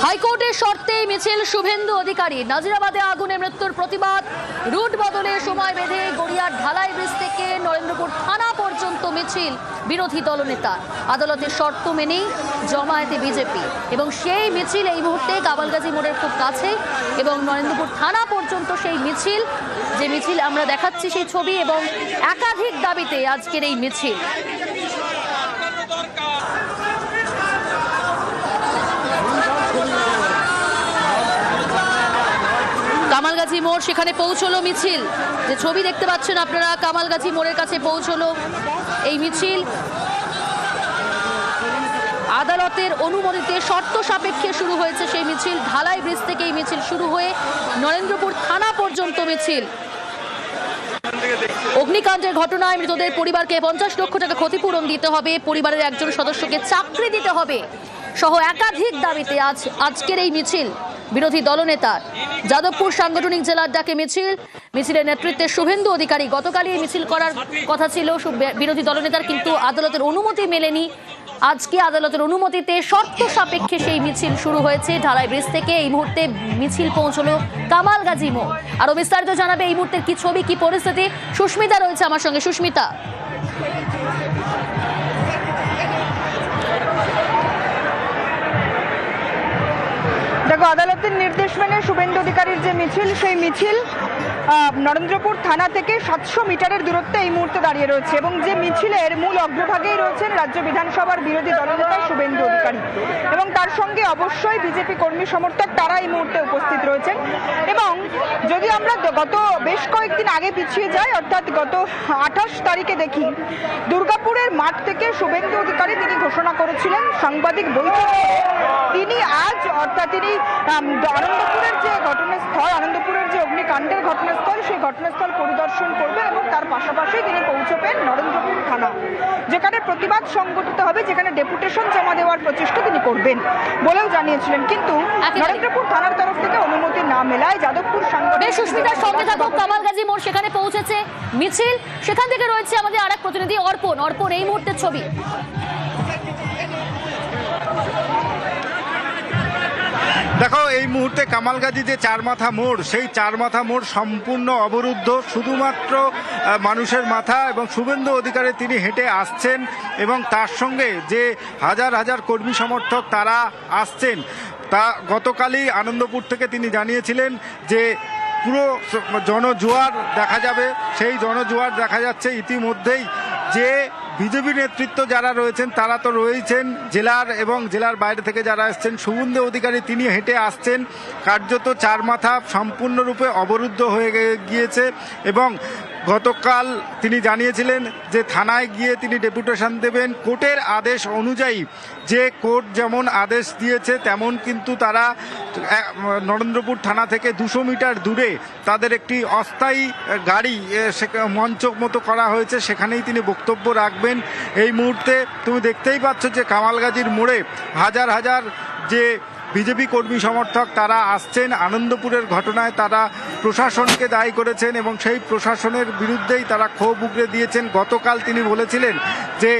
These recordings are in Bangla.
হাইকোর্টের শর্তে মিছিল শুভেন্দু অধিকারী। নাজিরাবাদে আগুনে মৃত্যুর প্রতিবাদ, রুট বদলে সময় বেঁধে গড়িয়ার ঢালাই ব্রিজ থেকে নরেন্দ্রপুর থানা পর্যন্ত মিছিল বিরোধী দলনেতা। আদালতের শর্ত মেনেই জমায়েতে বিজেপি এবং সেই মিছিল এই মুহূর্তে কামালগাজী মোড়ের খুব কাছে এবং নরেন্দ্রপুর থানা পর্যন্ত সেই মিছিল, যে মিছিল আমরা দেখাচ্ছি সেই ছবি, এবং একাধিক দাবিতে আজকের এই মিছিল। কামালগাজী মোড়, সেখানে পৌঁছলো মিছিল, যে ছবি দেখতে পাচ্ছেন আপনারা, কামালগাজী মোড়ের কাছে পৌঁছলো এই মিছিল। আদালতের অনুমতিতে শর্ত সাপেক্ষে শুরু হয়েছে সেই মিছিল। ঢালাই ব্রিজ থেকে এই মিছিল শুরু হয়ে নরেন্দ্রপুর থানা পর্যন্ত মিছিল। অগ্নিকাণ্ডের ঘটনায় মৃতদের পরিবারকে 50 লক্ষ টাকা ক্ষতিপূরণ দিতে হবে, পরিবারের একজন সদস্যকে চাকরি দিতে হবে সহ একাধিক দাবিতে আজকের এই মিছিল বিরোধী দলনেতার। যাদবপুর সাংগঠনিক জেলার ডাকে মিছিলের নেতৃত্বে শুভেন্দু অধিকারী। গতকালই এই মিছিল করার কথা ছিল বিরোধী দলনেতার, কিন্তু আদালতের অনুমতি মেলেনি। আজকে আদালতের অনুমতিতে শর্ত সাপেক্ষে সেই মিছিল শুরু হয়েছে ঢালাই ব্রিজ থেকে। এই মুহূর্তে মিছিল পৌঁছলো কামালগাজী মোড়। আরো বিস্তারিত জানাবে এই মুহূর্তের কি ছবি, কি পরিস্থিতি, সুস্মিতা রয়েছে আমার সঙ্গে। সুস্মিতা, দেখো, আদালতের নির্দেশ মেনে শুভেন্দু অধিকারীর যে মিছিল, সেই মিছিল নরেন্দ্রপুর থানা থেকে 700 মিটারের দূরত্বে এই মুহূর্তে দাঁড়িয়ে রয়েছে এবং যে মিছিলের মূল অগ্রভাগেই রয়েছেন রাজ্য বিধানসভার বিরোধী দলনেতা শুভেন্দু অধিকারী এবং তার সঙ্গে অবশ্যই বিজেপি কর্মী সমর্থক, তারা এই মুহূর্তে উপস্থিত রয়েছেন। এবং যদি আমরা গত বেশ কয়েকদিন আগে পিছিয়ে যাই, অর্থাৎ গত 28 তারিখে দেখি, দুর্গাপুরের মাঠ থেকে শুভেন্দু অধিকারী তিনি ঘোষণা করেছিলেন সাংবাদিক বৈঠক করে তিনি আজ, অর্থাৎ তিনি আনন্দপুরের যে ঘটনাস্থল, আনন্দপুরের যে অগ্নিকাণ্ডের ঘটনাস্থল, সেই ঘটনাস্থল পরিদর্শন করবেন এবং তার পাশাপাশি তিনি পৌঁছবেন নরেন্দ্রপুর থানা, যেখানে প্রতিবাদ সংগঠিত হবে, যেখানে ডেপুটেশন জমা দেওয়ার প্রচেষ্টা তিনি করবেন বলেও জানিয়েছিলেন। কিন্তু নরেন্দ্রপুর থানার তরফ থেকে অনুমতি না মেলায় যাদবপুর সাংগঠনিক। সুস্মিতার সঙ্গে থাকুক, কামালগাজী মোড় সেখানে পৌঁছেছে মিছিল, সেখান থেকে রয়েছে আমাদের আরেক প্রতিনিধি অর্পণ। অর্পণ, এই মুহূর্তের ছবি। দেখো, এই মুহূর্তে কামালগাজী যে চারমাথা মোড়, সেই চারমাথা মোড় সম্পূর্ণ অবরুদ্ধ। শুধুমাত্র মানুষের মাথা এবং শুভেন্দু অধিকারী তিনি হেঁটে আসছেন এবং তার সঙ্গে যে হাজার হাজার কর্মী সমর্থক তারা আসছেন। তা গতকালই আনন্দপুর থেকে তিনি জানিয়েছিলেন যে পুরো জনজোয়ার দেখা যাবে। সেই জনজোয়ার দেখা যাচ্ছে ইতিমধ্যেই। যে বিজেপি নেতৃত্ব যারা রয়েছেন তারা তো রয়েছেন, জেলার এবং জেলার বাইরে থেকে যারা আসছেন, শুভেন্দু অধিকারী তিনি হেঁটে আসছেন। কার্যত চারমাথা সম্পূর্ণরূপে অবরুদ্ধ হয়ে গিয়েছে এবং গতকাল তিনি জানিয়েছিলেন যে থানায় গিয়ে তিনি ডেপুটেশন দেবেন কোর্টের আদেশ অনুযায়ী। যে কোর্ট যেমন আদেশ দিয়েছে তেমন কিন্তু তারা নরেন্দ্রপুর থানা থেকে 200 মিটার দূরে তাদের একটি অস্থায়ী গাড়ি মঞ্চ মতো করা হয়েছে, সেখানেই তিনি বক্তব্য রাখবেন। এই মুহূর্তে তুমি দেখতেই পাচ্ছ যে কামালগাজীর মোড়ে হাজার হাজার যে বিজেপি কর্মী সমর্থক তারা আসছেন। আনন্দপুরের ঘটনায় তারা প্রশাসনকে দায়ী করেছেন এবং সেই প্রশাসনের বিরুদ্ধেই তারা ক্ষোভ উগরে দিয়েছেন। গতকাল তিনি বলেছিলেন যে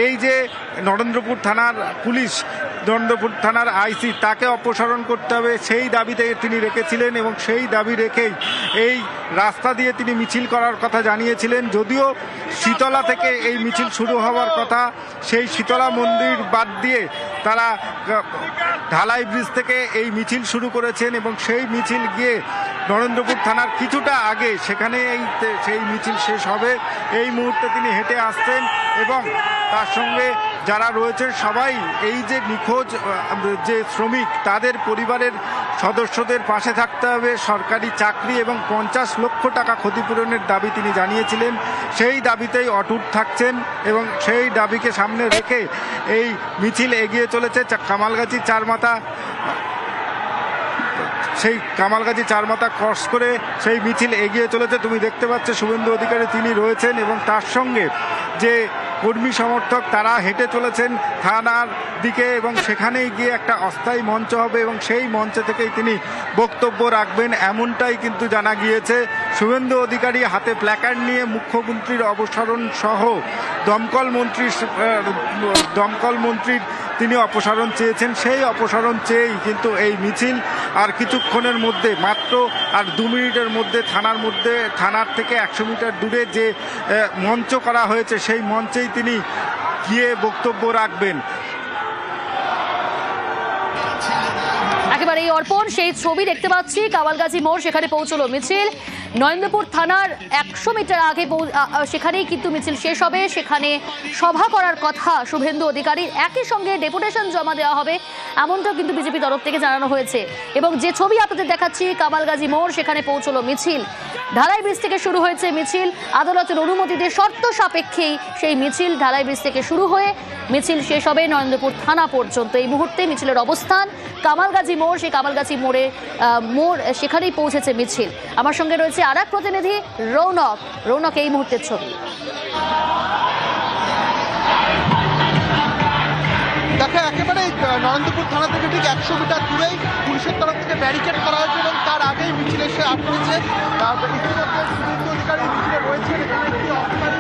এই যে নরেন্দ্রপুর থানার পুলিশ, নরেন্দ্রপুর থানার আইসি, তাকে অপসারণ করতে হবে, সেই দাবিতে তিনি রেখেছিলেন এবং সেই দাবি রেখেই এই রাস্তা দিয়ে তিনি মিছিল করার কথা জানিয়েছিলেন। যদিও শীতলা থেকে এই মিছিল শুরু হওয়ার কথা, সেই শীতলা মন্দির বাদ দিয়ে তারা ঢালাই ব্রিজ থেকে এই মিছিল শুরু করেছেন এবং সেই মিছিল গিয়ে নরেন্দ্রপুর থানার কিছুটা আগে সেখানে সেই মিছিল শেষ হবে। এই মুহূর্তে তিনি হেঁটে আসছেন এবং তার সঙ্গে যারা রয়েছেন সবাই এই যে নিখোঁজ যে শ্রমিক, তাদের পরিবারের সদস্যদের পাশে থাকতে হবে, সরকারি চাকরি এবং 50 লক্ষ টাকা ক্ষতিপূরণের দাবি তিনি জানিয়েছিলেন। সেই দাবিতেই অটুট থাকছেন এবং সেই দাবিকে সামনে রেখে এই মিছিল এগিয়ে চলেছে কামালগাজী চারমাথা। সেই কামালগাজী চারমাথা ক্রস করে সেই মিছিল এগিয়ে চলেছে। তুমি দেখতে পাচ্ছ শুভেন্দু অধিকারী তিনি রয়েছেন এবং তার সঙ্গে যে কর্মী সমর্থক তারা হেঁটে চলেছেন থানার দিকে এবং সেখানেই গিয়ে একটা অস্থায়ী মঞ্চ হবে এবং সেই মঞ্চ থেকেই তিনি বক্তব্য রাখবেন, এমনটাই কিন্তু জানা গিয়েছে। শুভেন্দু অধিকারী হাতে প্ল্যাকার্ড নিয়ে মুখ্যমন্ত্রীর অপসারণ সহ দমকল মন্ত্রীর তিনি অপসারণ চেয়েছেন। সেই অপসারণ চেয়েই কিন্তু এই মিছিল আর কিছুক্ষণের মধ্যে, মাত্র আর 2 মিনিটের মধ্যে থানার থেকে 100 মিটার দূরে যে মঞ্চ করা হয়েছে সেই মঞ্চেই তিনি গিয়ে বক্তব্য রাখবেন। একেবারে এই অর্পণ, সেই ছবি দেখতে পাচ্ছি, কামালগাছি মোড়, সেখানে পৌঁছলো মিছিল। নরেন্দ্রপুর থানার 100 মিটার আগে সেখানেই কিন্তু মিছিল শেষ হবে। সেখানে সভা করার কথা শুভেন্দু অধিকারীর, একই সঙ্গে ডেপুটেশন জমা দেওয়া হবে, এমনটাও কিন্তু বিজেপি তরফ থেকে জানানো হয়েছে। এবং যে ছবি আপনাদের দেখাচ্ছি, কামালগাছি মোড়, সেখানে পৌঁছলো মিছিল। ঢালাই ব্রিজ থেকে শুরু হয়েছে মিছিল। আদালতের অনুমতিতে শর্ত সাপেক্ষেই সেই মিছিল ঢালাই ব্রিজ থেকে শুরু হয়ে মিছিল শেষ হবে নরেন্দ্রপুর থানা পর্যন্ত। এই মুহূর্তে মিছিলের অবস্থান কামালগাছি মোড়, সেই কামালগাছি মোড়ে সেখানেই পৌঁছেছে মিছিল। আমার সঙ্গে রয়েছে আর এক প্রতিনিধি রৌনক, এই মুহূর্তের ছবি। দেখো, একেবারে নরেন্দ্রপুর থানা থেকে ঠিক 100 মিটার দূরেই পুলিশের তরফ থেকে ব্যারিকেড করা হয়েছে এবং তার আগেই মিছিল এসে আটকেছে। ইতিমধ্যে শুভেন্দু অধিকারী মিছিলে রয়েছেন। এখানে একটি অফিসারি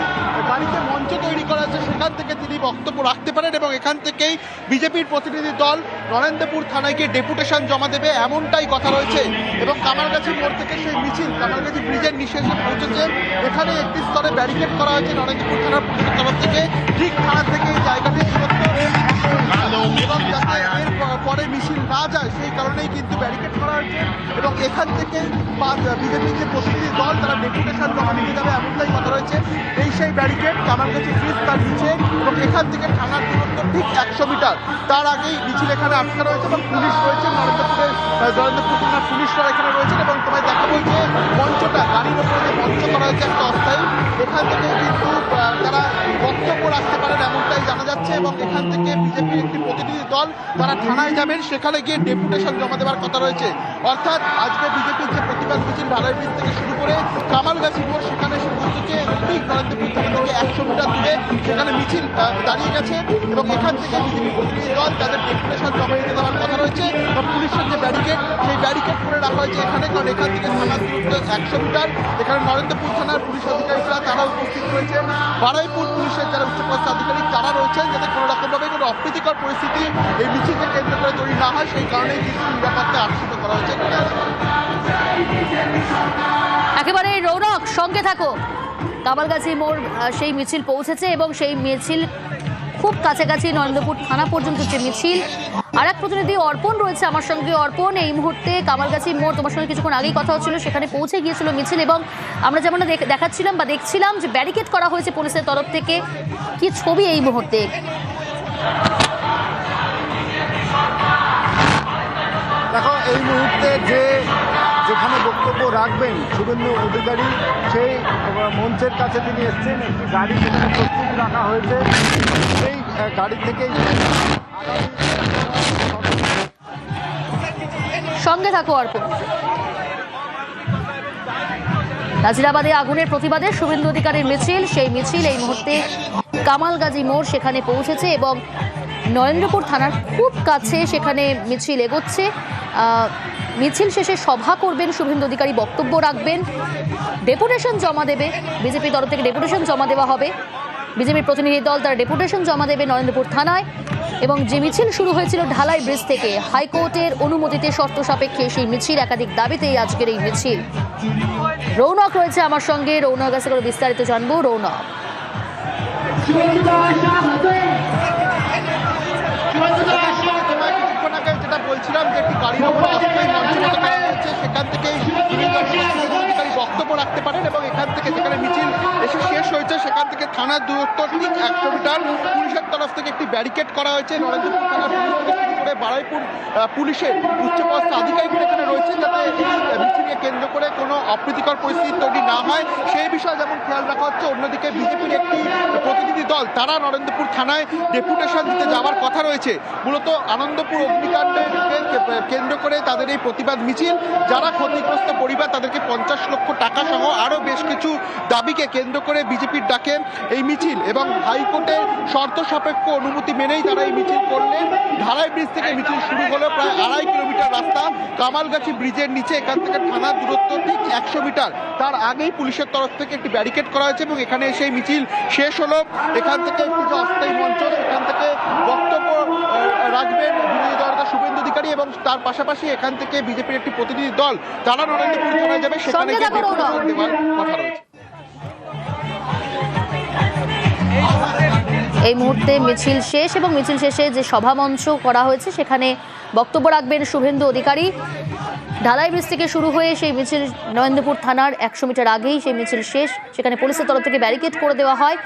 গাড়িতে মঞ্চ তৈরি করা হয়েছে, সেখান থেকে তিনি বক্তব্য রাখতে পারেন এবং এখান থেকেই বিজেপির প্রতিনিধি দল নরেন্দ্রপুর থানায় গিয়ে ডেপুটেশন জমা দেবে, এমনটাই কথা রয়েছে। এবং কামালগাছি মোড় থেকে সেই মিছিল কামালগাছি ব্রিজের নিচে এসে পৌঁছেছে। এখানে একটি স্তরে ব্যারিকেড করা হয়েছে নরেন্দ্রপুর থানার পুলিশের তরফ থেকে, ঠিক থানা থেকে এই জায়গাটি দূরত্ব এবং যাতে এর পরে মিছিল না যায় সেই কারণেই কিন্তু ব্যারিকেড করা হয়েছে। এবং এখান থেকে বিজেপির যে প্রতিনিধি দল তারা ডেপুটেশন জমা নিতে যাবে, এমনটাই কথা রয়েছে। এই সেই ব্যারিকেড কামালগাছি ব্রিজ তার নিচে এবং এখান থেকে থানার দূরত্ব ঠিক 100 মিটার। তার আগেই মিছিল এখানে আটকা রয়েছে এবং পুলিশ রয়েছে, নরেন্দ্রপুর থানার পুলিশরা এখানে রয়েছেন। এবং তোমায় দেখাবো যে মঞ্চটা, গাড়ির ওপরে যে মঞ্চ করা হয়েছে একটা অস্থায়ী, এখান থেকে কিন্তু তারা বক্তব্য রাখতে পারেন, এমনটাই জানা যাচ্ছে। এবং এখান থেকে বিজেপির একটি প্রতিনিধি দল তারা থানায় যাবেন, সেখানে গিয়ে ডেপুটেশন জমা দেওয়ার কথা রয়েছে। অর্থাৎ আজকে বিজেপির যে প্রতিবাদ মিছিল ঢালাই ব্রিজ থেকে শুরু করে কামালগাছি মোড়, সেখানে এসে পৌঁছেছে ঠিক নরেন্দ্রপুর থানা থেকে 100 মিটার দূরে সেখানে মিছিল দাঁড়িয়ে গেছে। এবং এখান থেকে বিজেপি প্রতিনিধি দল তাদের ডেপুটেশন জমা দিতে দেওয়ার কথা রয়েছে। এবং পুলিশের যে ব্যারিকেড, সেই ব্যারিকেড করে রাখা হয়েছে এখানে, কারণ এখান থেকে থানার দূরত্ব 100 মিটার। এখানে নরেন্দ্রপুর থানার পুলিশ আধিকারিকরা তারা উপস্থিত রয়েছেন, বারুইপুর পুলিশের যারা উচ্চপদস্থ আধিকারিক তারা রয়েছেন, যাতে কোনো রকমভাবে কোনো অপ্রীতিকর পরিস্থিতি এই মিছিলকে কেন্দ্র করে তৈরি না হয় সেই কারণেই কিন্তু নিরাপত্তা আশ্রিত করা হয়েছে। একেবারে রৌনক, সঙ্গে থাকো। কামালগাছি মোড় সেই মিছিল পৌঁছেছে এবং সেই মিছিল খুব কাছাকাছি নরেন্দ্রপুর থানা পর্যন্ত যে মিছিল। আর এক প্রতিনিধি অর্পণ রয়েছে আমার সঙ্গে। অর্পণ, এই মুহূর্তে কামালগাছি মোড়, তোমার সঙ্গে কিছুক্ষণ আগেই কথা হচ্ছিল, সেখানে পৌঁছে গিয়েছিল মিছিল এবং আমরা যেমন দেখাচ্ছিলাম বা দেখছিলাম যে ব্যারিকেড করা হয়েছে পুলিশের তরফ থেকে। কি ছবি এই মুহূর্তে? দেখো, এই মুহূর্তে যেখানে বক্তব্য রাখবেন শুভেন্দু অধিকারী, সেই মঞ্চের কাছে তিনি এসছেন। একটি গাড়ি সেখানে প্রস্তুত রাখা হয়েছে, সেই গাড়ি থেকেই সঙ্গে থাকো অর্পণ। নাজিরাবাদে আগুনের প্রতিবাদে শুভেন্দু অধিকারীর মিছিল, সেই মিছিল এই মুহূর্তে কামালগাছি মোড় সেখানে পৌঁছেছে এবং নরেন্দ্রপুর থানার খুব কাছে সেখানে মিছিল এগোচ্ছে। মিছিল শেষে সভা করবেন শুভেন্দু অধিকারী, বক্তব্য রাখবেন, ডেপুটেশন জমা দেবে, বিজেপির তরফ থেকে ডেপুটেশন জমা দেওয়া হবে। বিজেপির প্রতিনিধি দল তারা ডেপুটেশন জমা দেবে নরেন্দ্রপুর থানায়। এবং যে মিছিল শুরু হয়েছিল ঢালাই ব্রিজ থেকে, হাইকোর্টের অনুমতিতে শর্ত সাপেক্ষে সেই মিছিল, একাধিক দাবিতেই আজকের এই মিছিল। রৌনক রয়েছে আমার সঙ্গে, রৌনক কাছে করে বিস্তারিত জানবো। রৌনক, যেটা বলছিলাম যে একটি গাড়ির উপর অস্থায়ী মঞ্চ মতো করা হয়েছে, সেখান থেকে বক্তব্য রাখতে পারেন। এবং এখান থেকে যেখানে মিছিল এসে শেষ হয়েছে সেখান থেকে থানার দূরত্ব ঠিক 100 মিটার। পুলিশের তরফ থেকে একটি ব্যারিকেড করা হয়েছে, নরেন্দ্রপুর থানার পুলিশ থেকে শুরু করে বারুইপুর পুলিশের উচ্চপদস্থ আধিকারিকরা এখানে রয়েছে, যাতে এই মিছিলকে কেন্দ্র করে কোনো অপ্রীতিকর পরিস্থিতি তৈরি না হয় সেই বিষয়ে যেমন খেয়াল রাখা হচ্ছে। অন্যদিকে বিজেপির একটি প্রতিনিধি দল তারা নরেন্দ্রপুর থানায় ডেপুটেশন দিতে যাওয়ার কথা রয়েছে। মূলত আনন্দপুর অগ্নিকাণ্ডের কেন্দ্র করে তাদের এই প্রতিবাদ মিছিল। যারা ক্ষতিগ্রস্ত পরিবার তাদেরকে 50 লক্ষ টাকা সহ আরও বেশ কিছু দাবিকে কেন্দ্র করে বিজেপির ডাকে এই মিছিল, এবং হাইকোর্টের শর্ত সাপেক্ষ অনুমতি মেনেই তারা এই মিছিল করলেন। ঢালাই ব্রিজ থেকে মিছিল শুরু হলো, প্রায় 2.5 কিলোমিটার রাস্তা কামালগাছি ব্রিজের নিচে, এখান থেকে থানার দূরত্ব ঠিক 100 মিটার। তার আগেই পুলিশের তরফ থেকে একটি ব্যারিকেড করা হয়েছে এবং এখানে সেই মিছিল শেষ হলো। এখান থেকে একটি যে অস্থায়ী মঞ্চ, সেখান থেকে বক্তব্য রাখবেন বিরোধী দলনেতা শুভেন্দু অধিকারী, এবং তার পাশাপাশি এখান থেকে বিজেপির একটি প্রতিনিধি দল তারা নরেন্দ্রপুর থানায় যাবে, সেখানে গিয়ে ডেপুটেশন দেওয়ার কথা রয়েছে। এই মুহূর্তে মিছিল শেষ এবং মিছিল শেষে যে সভামঞ্চ করা হয়েছে সেখানে বক্তব্য রাখবেন শুভেন্দু অধিকারী। ঢালাই ব্রিজ থেকে শুরু হয়ে সেই মিছিল নরেন্দ্রপুর থানার 100 মিটার আগেই সেই মিছিল শেষ। সেখানে পুলিশের তরফ থেকে ব্যারিকেড করে দেওয়া হয়।